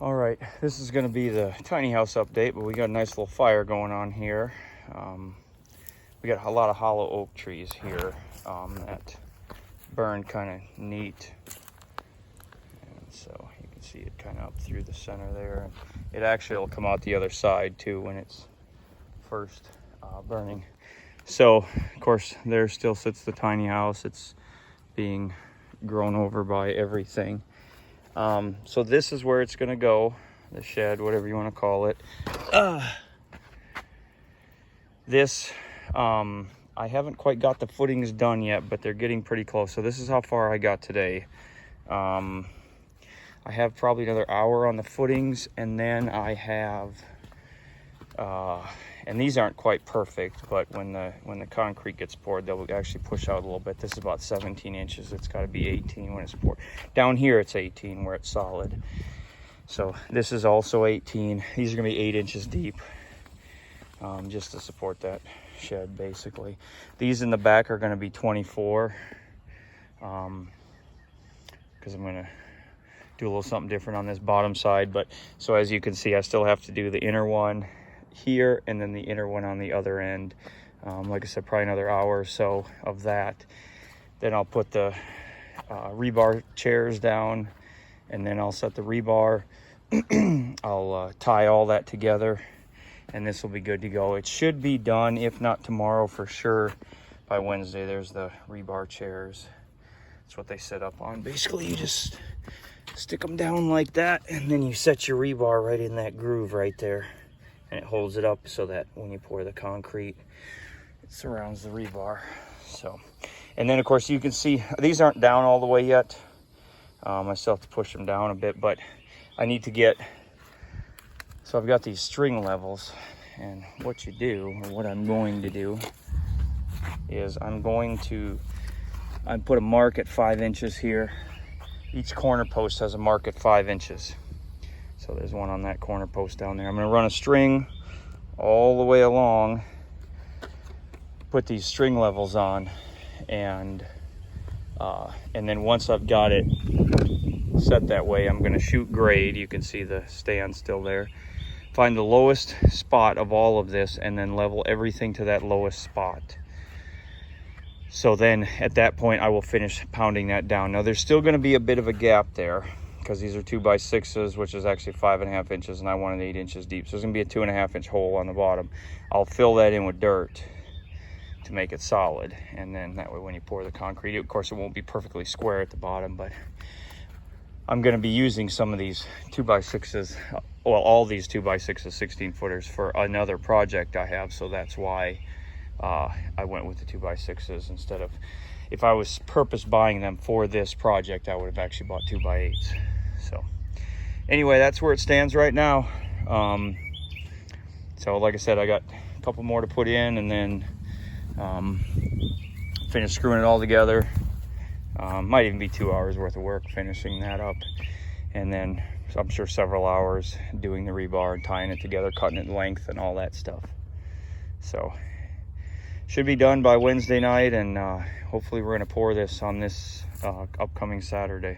All right, this is going to be the tiny house update, but we got a nice little fire going on here. We got a lot of hollow oak trees here that burned kind of neat. And so you can see it kind of up through the center there. And it actually will come out the other side too when it's first burning. So, of course, there still sits the tiny house. It's being grown over by everything. So this is where it's going to go, the shed, whatever you want to call it. This, I haven't quite got the footings done yet, but they're getting pretty close. So this is how far I got today. I have probably another hour on the footings, and then I have, and these aren't quite perfect, but when the concrete gets poured, they'll actually push out a little bit. This is about 17 inches. It's got to be 18 when it's poured. Down here, it's 18 where it's solid. So this is also 18. These are going to be 8 inches deep, just to support that shed, basically. These in the back are going to be 24, because I'm going to do a little something different on this bottom side. But so as you can see, I still have to do the inner one here and then the inner one on the other end. Like I said, probably another hour or so of that. Then I'll put the rebar chairs down, and then I'll set the rebar. I'll tie all that together, and this will be good to go. It should be done, if not tomorrow, for sure by Wednesday. There's the rebar chairs. That's what they set up on. Basically, you just stick them down like that, and then you set your rebar right in that groove right there. And it holds it up so that when you pour the concrete, it surrounds the rebar. So, and then of course you can see these aren't down all the way yet. I still have to push them down a bit, but I need to get, so I've got these string levels, and what you do, or what I'm going to do, is I put a mark at 5 inches here. Each corner post has a mark at 5 inches. So there's one on that corner post down there. I'm going to run a string all the way along, put these string levels on, and then once I've got it set that way, I'm going to shoot grade. You can see the stand still there. Find the lowest spot of all of this, and then level everything to that lowest spot. So then at that point, I will finish pounding that down. Now there's still going to be a bit of a gap there, because these are 2x6s, which is actually 5.5 inches, and I wanted 8 inches deep. So there's gonna be a 2.5 inch hole on the bottom. I'll fill that in with dirt to make it solid. And then that way when you pour the concrete, of course it won't be perfectly square at the bottom, but I'm gonna be using some of these 2x6s, well, all these 2x6s, 16 footers for another project I have. So that's why I went with the 2x6s instead of, if I was purpose buying them for this project, I would have actually bought 2x8s. So anyway, that's where it stands right now. So like I said, I got a couple more to put in, and then finish screwing it all together. Might even be 2 hours worth of work finishing that up, and then I'm sure several hours doing the rebar and tying it together, cutting it in length and all that stuff. So should be done by Wednesday night, and hopefully we're going to pour this on this upcoming Saturday.